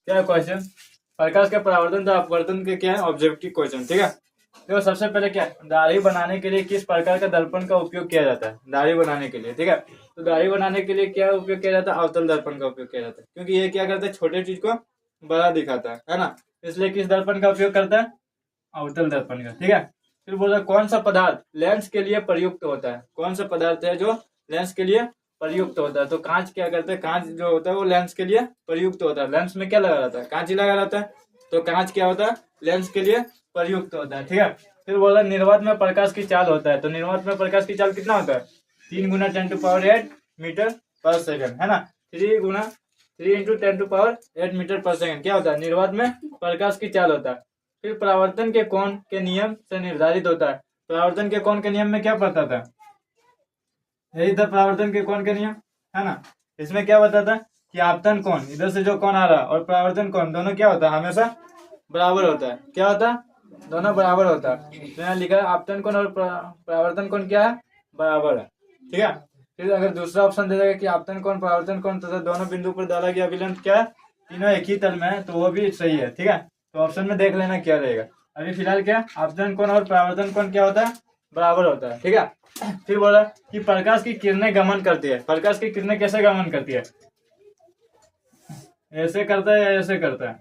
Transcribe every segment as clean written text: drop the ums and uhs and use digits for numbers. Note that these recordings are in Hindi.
क्या क्वेश्चन, प्रकाश के परावर्तन तो अपवर्तन के क्या है ऑब्जेक्टिव क्वेश्चन। ठीक है, तो सबसे पहले क्या, दाढ़ी बनाने के लिए किस प्रकार का दर्पण का उपयोग किया जाता है, दाढ़ी बनाने के लिए। ठीक है, तो दाढ़ी बनाने के लिए क्या उपयोग किया जाता है, अवतल दर्पण का उपयोग किया जाता है, क्योंकि ये क्या करता है, छोटे चीज को बड़ा दिखाता है ना, इसलिए किस दर्पण का उपयोग करता है, अवतल दर्पण का। ठीक है, फिर बोला कौन सा पदार्थ लेंस के लिए प्रयुक्त होता है, कौन सा पदार्थ है जो लेंस के लिए प्रयुक्त होता है। तो कांच क्या करते हैं, कांच जो होता है वो लेंस के लिए प्रयुक्त होता है, लेंस में क्या लगा रहता है, कांच ही लगा रहता है, तो कांच क्या होता है, लेंस के लिए प्रयुक्त होता है। ठीक है, फिर बोला निर्वात में प्रकाश की चाल होता है, तो निर्वात में प्रकाश की चाल कितना होता है, 3 × 10⁸ मीटर पर सेकंड, है ना, 3 × 10⁸ मीटर पर सेकंड क्या होता है, निर्वात में प्रकाश की चाल होता है। फिर परावर्तन के कोण के नियम से निर्धारित होता है, परावर्तन के कोण के नियम में क्या पता था, यही था परावर्तन के कोण के नियम, है ना। इसमें क्या बताता है कि आपतन कोण, इधर से जो कोण आ रहा है, और परावर्तन कोण दोनों क्या होता है, हमेशा बराबर होता है। क्या होता है, दोनों बराबर होता है। तो यहाँ लिखा है आपतन कोण और परावर्तन कोण क्या है, बराबर है। ठीक है, फिर अगर दूसरा ऑप्शन दे देगा कि आपतन कोण परावर्तन कोण तथा दोनों बिंदु पर डाला गया अभिलंब क्या है, तीनों एक ही तल में है, तो वो भी सही है। ठीक है, तो ऑप्शन में देख लेना क्या रहेगा। अभी फिलहाल क्या, आपतन कोण और परावर्तन कोण क्या होता है, बराबर होता है। ठीक है, फिर बोला कि प्रकाश की किरणें गमन करती है, प्रकाश की किरणें कैसे गमन करती है, ऐसे करता है या ऐसे करता है।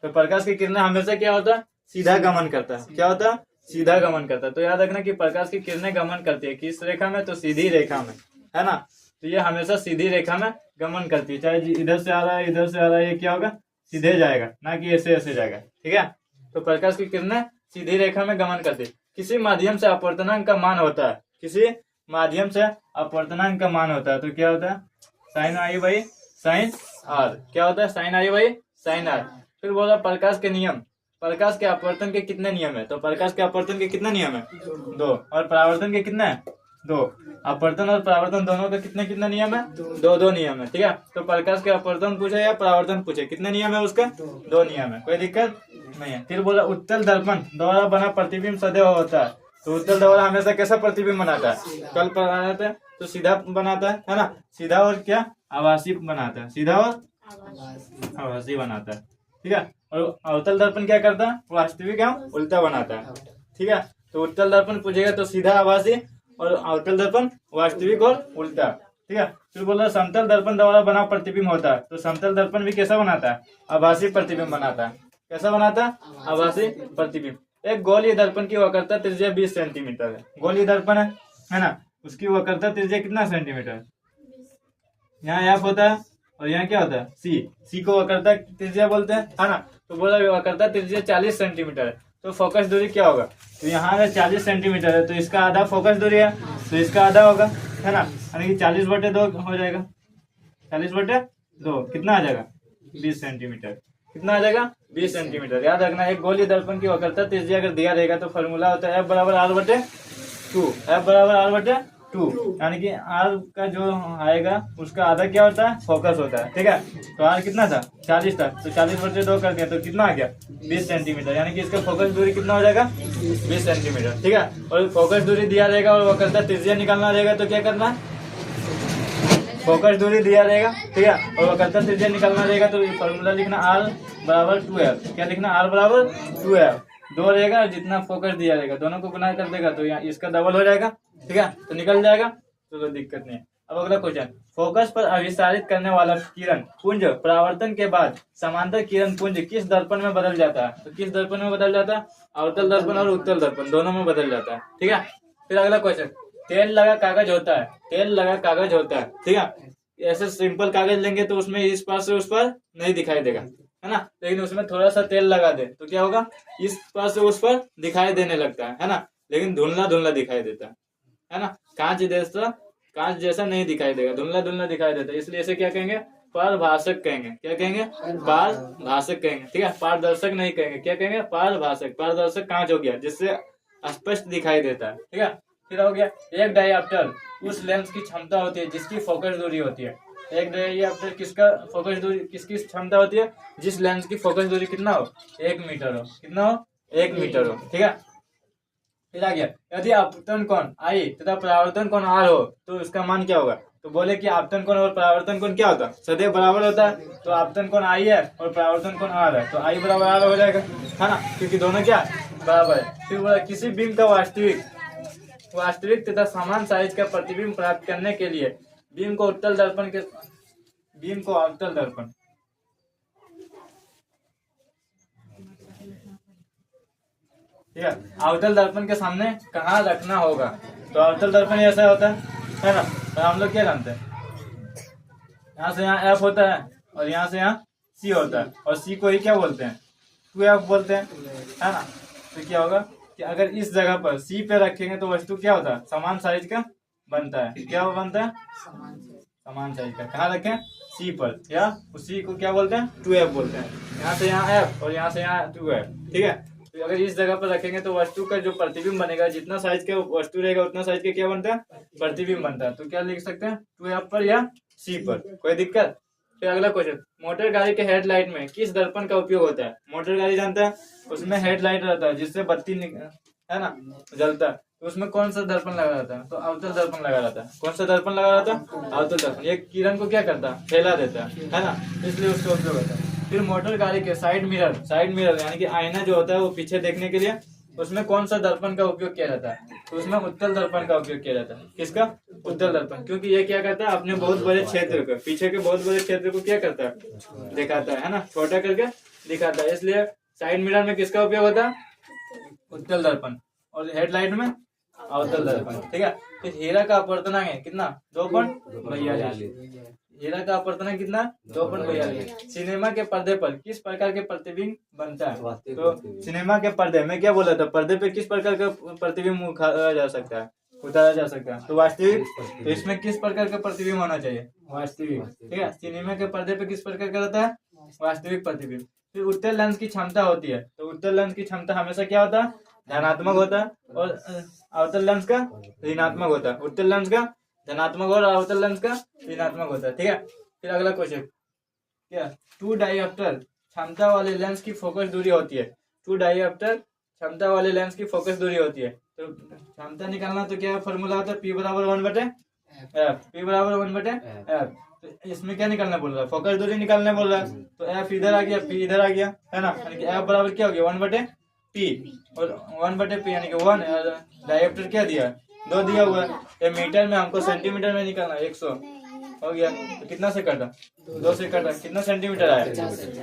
तो प्रकाश की किरणें हमेशा क्या होता है, सीधा गमन करता है। क्या होता है, सीधा गमन करता है। तो याद रखना कि प्रकाश की किरणें गमन करती है किस रेखा में, तो सीधी रेखा में, है ना। तो ये हमेशा सीधी रेखा में गमन करती है, चाहे इधर से आ रहा है इधर से आ रहा है, ये क्या होगा, सीधे जाएगा, ना कि ऐसे ऐसे जाएगा। ठीक है, तो प्रकाश की किरणें सीधी रेखा में गमन करती है। किसी माध्यम से अपवर्तनांक का मान होता है, किसी माध्यम से अपवर्तनांक का मान होता है, तो क्या होता है, sine i by sine r. क्या होता है, sine i by sine r. फिर बोला प्रकाश के नियम, प्रकाश के अपवर्तन के कितने नियम है, तो प्रकाश के अपवर्तन के कितने नियम है, 2, और परावर्तन के कितने हैं, 2। अपवर्तन और परावर्तन दोनों के कितने कितने नियम है, 2 नियम है। ठीक है, तो प्रकाश के अपवर्तन पूछे या परावर्तन पूछे, कितने नियम है उसका, 2 नियम है, कोई दिक्कत नहीं है। फिर बोला उत्तल दर्पण द्वारा बना प्रतिबिंब सदैव होता है, तो उत्तल द्वारा हमेशा कैसा प्रतिबिंब बनाता है, कल पढ़ाया था, तो सीधा बनाता है ना, सीधा और क्या, आभासी बनाता है, सीधा और आभासी बनाता है। ठीक है, और अवतल दर्पण क्या करता है, वास्तविक एवं उल्टा बनाता है। ठीक है, तो उत्तल दर्पण पूछेगा तो सीधा आभासी, और अवतल दर्पण वास्तविक और उल्टा। ठीक है, फिर बोला समतल दर्पण द्वारा बना प्रतिबिंब होता है, तो समतल दर्पण भी कैसा बनाता है, आभासी प्रतिबिंब बनाता है। कैसा बनाता है, आभासी प्रतिबिंब। एक गोलीय दर्पण की वक्रता त्रिज्या 20 सेंटीमीटर है, गोलीय दर्पण है ना, उसकी वक्रता त्रिज्या कितना सेंटीमीटर है, यहाँ एफ होता है और यहाँ क्या होता है, सी को वक्रता त्रिज्या बोलते हैं, है ना। तो बोला वक्रता त्रिज्या 40 सेंटीमीटर है, तो फोकस दूरी क्या होगा, तो यहाँ अगर 40 सेंटीमीटर है तो इसका आधा फोकस दूरी है, तो इसका आधा होगा, है ना, यानी कि 40/2 हो जाएगा, 40/2 कितना आ जाएगा, 20 सेंटीमीटर। कितना आ जाएगा, 20 सेंटीमीटर। याद रखना, एक गोलीय दर्पण की वक्रता त्रिज्या अगर दिया रहेगा तो फॉर्मूला होता है F बराबर R/2, F बराबर R/2, यानी कि R का जो आएगा उसका आधा क्या होता है, फोकस होता है। ठीक है, तो R कितना था, 40 था, तो 40/2 कर दिया तो कितना आ गया, 20 सेंटीमीटर, यानी कि इसका फोकस दूरी कितना हो जाएगा, 20 सेंटीमीटर। ठीक है, और फोकस दूरी दिया रहेगा और वक्रता त्रिज्या निकालना रहेगा, तो क्या करना, फोकस दूरी दिया रहेगा, ठीक है, और वक्रता त्रिज्या निकालना रहेगा, तो फॉर्मूला लिखना R बराबर 2F। क्या लिखना, R बराबर 2F, 2 रहेगा, जितना फोकस दिया रहेगा दोनों को गुना कर देगा तो यहाँ इसका डबल हो जाएगा। ठीक है, तो निकल जाएगा, तो कोई दिक्कत नहीं है। अब अगला क्वेश्चन, फोकस पर अभिसारित करने वाला किरण पुंज परावर्तन के बाद समांतर किरण पुंज किस दर्पण में बदल जाता है, तो किस दर्पण में बदल जाता है, अवतल दर्पण और उत्तल दर्पण दोनों में बदल जाता है। ठीक है, फिर अगला क्वेश्चन, तेल लगा कागज होता है, तेल लगा कागज होता है, ठीक है, ऐसे सिंपल कागज लेंगे तो उसमें इस पार से उस पार नहीं दिखाई देगा, है ना, लेकिन उसमें थोड़ा सा तेल लगा दे तो क्या होगा, इस पार से उस पर दिखाई देने लगता है ना, लेकिन धुंधला धुंधला दिखाई देता है ना, कांच जैसा नहीं दिखाई देगा, धुंधला धुंधला दिखाई देता है, इसलिए इसे क्या कहेंगे, पारभाषक कहेंगे। क्या कहेंगे, पारभाषक कहेंगे। ठीक है, पारदर्शक नहीं कहेंगे, क्या कहेंगे, पारभाषक। पारदर्शक कांच हो गया जिससे स्पष्ट दिखाई देता है। ठीक है, फिर हो गया, एक डायऑप्टर उस लेंस की क्षमता होती है जिसकी फोकस दूरी होती है, एक डायऑप्टर किसका फोकस दूरी, किसकी क्षमता होती है, जिस लेंस की फोकस दूरी कितना हो, 1 मीटर हो, कितना हो, 1 मीटर हो। ठीक है, फिर आ गया, यदि अपवर्तन कोण I तथा परावर्तन कोण R हो तो इसका मान क्या होगा, तो बोले कि आपतन कोण और परावर्तन कोण क्या होता है, सदैव बराबर होता है। तो आपतन कोण आई है और परावर्तन कोण आर है, तो आई बराबर आर हो जाएगा, है ना, क्योंकि दोनों क्या बराबर है। फिर बोला किसी बीम का वास्तविक तथा समान साइज का प्रतिबिंब प्राप्त करने के लिए बीम को अवतल दर्पण ठीक है, अवतल दर्पण के सामने कहाँ रखना होगा। तो अवतल दर्पण ऐसा होता है ना। तो हम लोग क्या जानते हैं, यहाँ से यहाँ एफ होता है और यहाँ से यहाँ सी होता है, और सी को ही क्या बोलते हैं, 2F बोलते हैं, है ना। तो क्या होगा कि अगर इस जगह पर सी पे रखेंगे तो वस्तु क्या होता है, समान साइज का बनता है। क्या बनता है, समान साइज का। कहाँ रखें, सी पर, या उसी को क्या बोलते हैं, 2F बोलते हैं। यहाँ से यहाँ एफ और यहाँ से यहाँ 2F, ठीक है। तो अगर इस जगह पर रखेंगे तो वस्तु का जो प्रतिबिंब बनेगा, जितना साइज का वस्तु रहेगा उतना साइज का क्या बनता है, प्रतिबिंब बनता है। तो क्या लिख सकते हैं, 2F पर या सी पर, कोई दिक्कत। फिर अगला क्वेश्चन, मोटर गाड़ी के हेडलाइट में किस दर्पण का उपयोग होता है। मोटर गाड़ी जानता है, उसमें हेडलाइट रहता है जिससे बत्ती है ना जलता है, तो उसमें कौन सा दर्पण लगा रहता है, तो अवतल दर्पण लगा रहता है। कौन सा दर्पण लगा रहता है, अवतल दर्पण। ये किरण को क्या करता है, फैला देता है ना, इसलिए उसका उपयोग होता है। फिर मोटर गाड़ी के साइड मिरर यानी कि आईना जो होता है वो पीछे देखने के लिए, उसमें कौन सा दर्पण का उपयोग किया जाता है, तो उसमें उत्तल दर्पण का उपयोग किया जाता है। किसका, उत्तल दर्पण, क्योंकि ये क्या करता है, अपने बहुत बड़े क्षेत्र को, पीछे के बहुत बड़े क्षेत्र को क्या करता है, दिखाता है ना, छोटा करके दिखाता है। इसलिए साइड मिरर में किसका उपयोग होता है, उत्तल दर्पण, और हेडलाइट में अवतल दर्पण, ठीक है। फिर हीरा का अपवर्तनांक है कितना, 2.42। हीरा का अपवर्तनांक कितना, 2.42। सिनेमा के पर्दे पर किस प्रकार के प्रतिबिंब बनता है, तो सिनेमा के पर्दे में क्या बोला था, पर्दे पे किस प्रकार का प्रतिबिंब उतारा जा सकता है, तो वास्तविक। तो इसमें किस प्रकार का प्रतिबिंब होना चाहिए, वास्तविक, ठीक है। सिनेमा के पर्दे पे किस प्रकार का रहता है, वास्तविक प्रतिबिंब। फिर उत्तल लेंस की क्षमता होती है, तो उत्तल लेंस की क्षमता हमेशा क्या होता है, धनात्मक होता है, और अवतल लेंस का ऋणात्मक होता है। उत्तल लेंस का धनात्मक और अवतल लेंस का ऋणात्मक होता है, ठीक है। फिर अगला क्वेश्चन क्या, 2 डाईऑप्टर क्षमता वाले लेंस की फोकस दूरी होती है। 2 डाईऑप्टर क्षमता वाले लेंस की फोकस दूरी होती है, तो क्षमता निकालना तो क्या फॉर्मूला होता है, P बराबर 1/F, P बराबर 1/F। तो इसमें क्या निकालना बोल रहा है, फोकस दूरी निकालने बोल रहा है। तो F इधर आ गया, P इधर आ गया, है ना, यानी कि F बराबर क्या हो गया, 1/P, और 1/P यानी कि 1 डाईऑप्टर क्या दिया, 2 दिया हुआ है। ये मीटर में हमको सेंटीमीटर में निकालना, 100 हो गया, तो कितना से कटा, 2 से कटा, कितना सेंटीमीटर आया,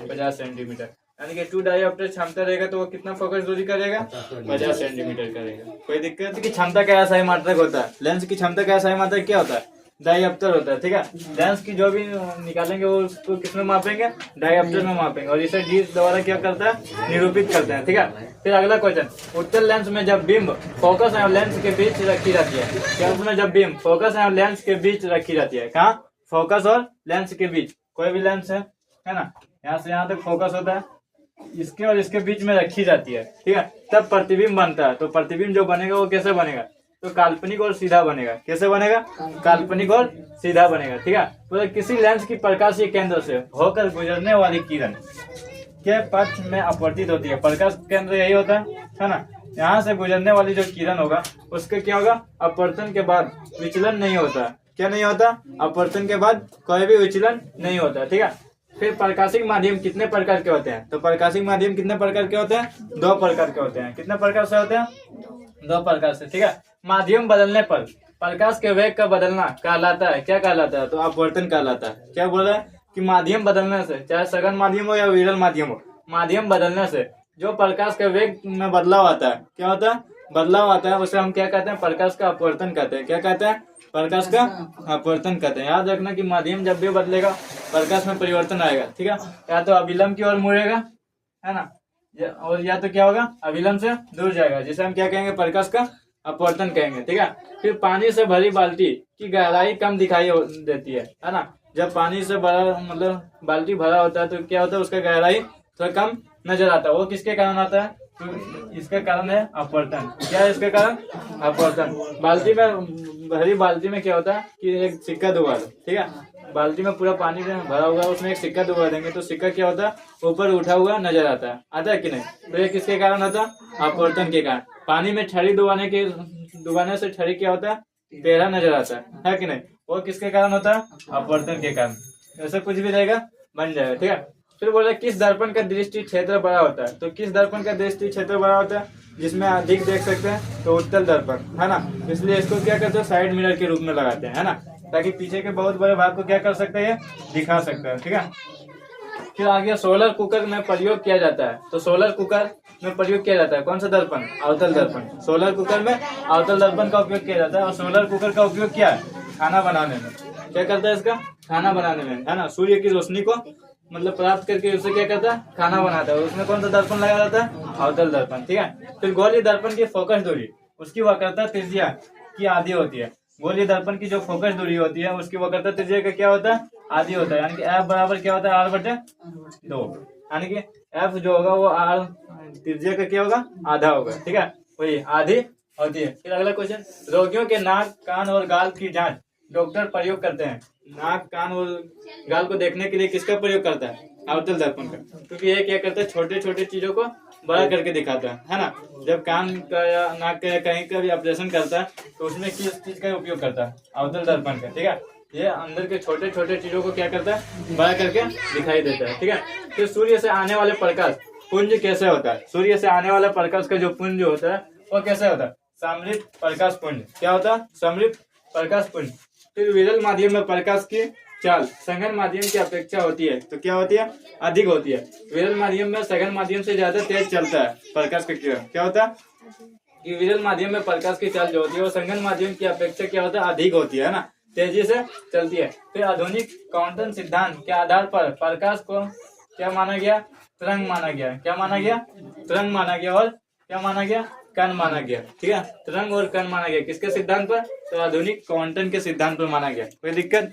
50 सेंटीमीटर। यानी कि 2 डाईऑप्टर क्षमता रहेगा तो वो कितना फोकस दूरी करेगा, 50 सेंटीमीटर करेगा। कोई दिक्कत की क्षमता का सही मात्रक होता है, लेंस की क्षमता का सही मात्रक क्या होता है, डाईऑप्टर होता है, ठीक है। लेंस की जो भी निकालेंगे वो उसको किसमें मापेंगे, डाईऑप्टर में मापेंगे, और इसे डी द्वारा क्या करता है, निरूपित करते हैं, ठीक है। फिर अगला क्वेश्चन, उत्तल लेंस में जब बीम फोकस एवं लेंस के बीच रखी जाती है, क्या उसमें जब बीम फोकस एवं लेंस के बीच रखी जाती है, कहाँ, फोकस और लेंस के बीच, कोई भी लेंस है ना, यहाँ से यहाँ तक फोकस होता है, इसके और इसके बीच में रखी जाती है, ठीक है, तब प्रतिबिंब बनता है। तो प्रतिबिंब जो बनेगा वो कैसे बनेगा, तो काल्पनिक और सीधा बनेगा। कैसे बनेगा, काल्पनिक और सीधा बनेगा, ठीक है। तो किसी लेंस की प्रकाशीय केंद्र से होकर गुजरने वाली किरण के पक्ष में अपवर्तित होती है। प्रकाश केंद्र यही होता है ना, यहाँ से गुजरने वाली जो किरण होगा उसके क्या होगा, अपवर्तन के बाद विचलन नहीं होता। क्या नहीं होता, अपवर्तन के बाद कोई भी विचलन नहीं होता, ठीक है। फिर प्रकाशिक माध्यम कितने प्रकार के होते हैं, तो प्रकाशिक माध्यम कितने प्रकार के होते हैं, 2 प्रकार के होते हैं। कितने प्रकार से होते हैं, 2 प्रकार से, ठीक है। माध्यम बदलने पर प्रकाश के वेग का बदलना कहलाता है, क्या कहलाता है, तो अपवर्तन कहलाता है। क्या बोल रहा है कि माध्यम बदलने से, चाहे सघन माध्यम हो या विरल माध्यम हो, माध्यम बदलने से जो प्रकाश के वेग में बदलाव आता है, क्या होता है, बदलाव आता है, उसे हम क्या कहते हैं, प्रकाश का अपवर्तन कहते हैं। क्या कहते हैं, प्रकाश का अपवर्तन कहते हैं। याद रखना कि माध्यम जब भी बदलेगा प्रकाश में परिवर्तन आएगा, ठीक है। या तो अविलंब की ओर मुड़ेगा, है ना, और या तो क्या होगा, अविलंब से दूर जाएगा, जिसे हम क्या कहेंगे, प्रकाश का अपवर्तन कहेंगे, ठीक है। फिर पानी से भरी बाल्टी की गहराई कम दिखाई देती है ना। जब पानी से भरा मतलब बाल्टी भरा होता है तो क्या होता है, उसका गहराई थोड़ा कम नजर आता है। वो किसके कारण आता है, तो इसके कारण है अपवर्तन। क्या है इसके कारण, अपवर्तन। बाल्टी में, भरी बाल्टी में क्या होता है कि एक सिक्का डुबा दो, ठीक है, बाल्टी में पूरा पानी में भरा हुआ है, उसमें एक सिक्का डुबा देंगे तो सिक्का क्या होता है, ऊपर उठा हुआ नजर आता है कि नहीं। तो ये किसके कारण होता है, अपवर्तन के कारण। पानी में छड़ी डुबाने से छड़ी क्या होता है, टेढ़ा नजर आता है कि नहीं। वो किसके कारण होता है? अपवर्तन के कारण। ऐसा कुछ भी रहेगा बन जाएगा, ठीक है। फिर बोला किस दर्पण का दृष्टि क्षेत्र बड़ा होता है, तो किस दर्पण का दृष्टि क्षेत्र बड़ा होता है? जिसमें अधिक देख सकते हैं तो उत्तल दर्पण, है ना। इसलिए इसको क्या करते हैं? साइड मिरर के रूप में लगाते हैं, है ना, ताकि पीछे के बहुत बड़े भाग को क्या कर सकते हैं? दिखा सकते हैं, ठीक है। फिर आ गया सोलर कुकर में प्रयोग किया जाता है, तो सोलर कुकर में प्रयोग किया जाता है कौन सा दर्पण? अवतल दर्पण। सोलर कुकर में अवतल दर्पण का उपयोग किया जाता है। और सोलर कुकर का उपयोग क्या है? खाना बनाने में। क्या करता है इसका? खाना बनाने में, है ना। सूर्य की रोशनी को मतलब प्राप्त करके उससे क्या करता है? खाना बनाता है। उसमें कौन सा दर्पण लगाया जाता है? अवतल दर्पण, ठीक है। फिर गोलीय दर्पण की फोकस दूरी, उसकी वक्रता त्रिज्या की आधी होती है। गोलीय दर्पण की जो फोकस दूरी होती है उसकी वक्रता त्रिज्या का क्या होता है? आधी होता है। यानी कि एफ बराबर क्या होता है? R/2। यानी कि एफ जो होगा वो आर त्रिज्या का क्या होगा? आधा होगा, ठीक है। वही आधी होती है। फिर अगला क्वेश्चन, रोगियों के नाक, कान और गाल की जांच डॉक्टर प्रयोग करते हैं। नाक, कान और गाल को देखने के लिए किसका प्रयोग करता है? अवतल दर्पण का। क्योंकि ये क्या करता है? छोटे छोटे चीजों को बड़ा करके दिखाता है ना। जब कान का या नाक का या कहीं का भी ऑपरेशन करता है तो उसमें किस चीज का उपयोग करता है? अवतल दर्पण का, ठीक है। ये अंदर के छोटे छोटे चीजों को क्या करता है? बड़ा करके दिखाई देता है, ठीक है। फिर सूर्य से आने वाले प्रकाश पुंज कैसे होता है? सूर्य से आने वाला प्रकाश का जो पुंज होता है वो कैसे होता है? समृद्ध प्रकाश पुंज। क्या होता है? समृद्ध प्रकाश पुंज। फिर विरल माध्यम में प्रकाश की चाल सघन माध्यम की अपेक्षा होती है, तो क्या होती है? अधिक होती है। विरल माध्यम में सघन माध्यम से ज्यादा तेज चलता है प्रकाश का किरण। क्या होता है? कि विरल माध्यम में प्रकाश की चाल जो होती है वो सघन माध्यम की अपेक्षा क्या होता है? अधिक होती है ना, तेजी से चलती है। फिर आधुनिक क्वांटम सिद्धांत के आधार पर प्रकाश को क्या माना गया? तरंग माना गया। क्या माना गया? तरंग माना गया। और क्या माना गया? कण माना गया, ठीक है। तरंग और कण माना गया किसके सिद्धांत पर? तो आधुनिक क्वांटम के सिद्धांत पर माना गया। कोई दिक्कत?